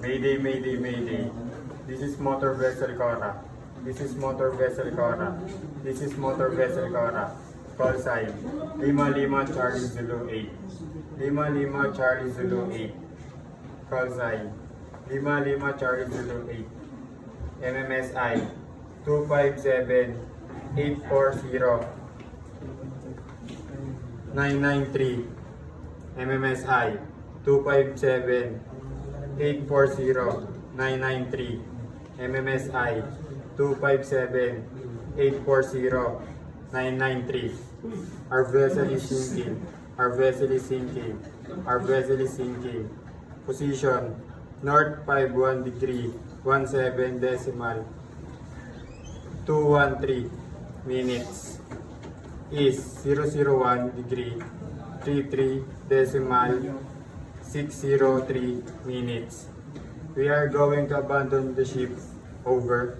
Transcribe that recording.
Mayday, mayday, mayday. This is motor vessel Cora. This is motor vessel Cora. This is motor vessel Cora. Call sign. 55 Charlie Zulu 8. 55 Charlie Zulu 8. Call sign. 55 Charlie Zulu 8. MMSI 257 840 993. MMSI 257 840 993. MMSI 257 840 993. Our vessel is sinking. Our vessel is sinking. Our vessel is sinking. Position north 51 degree 17 decimal 213 minutes. East 001 degree 33 decimal 603 minutes. We are going to abandon the ship. Over.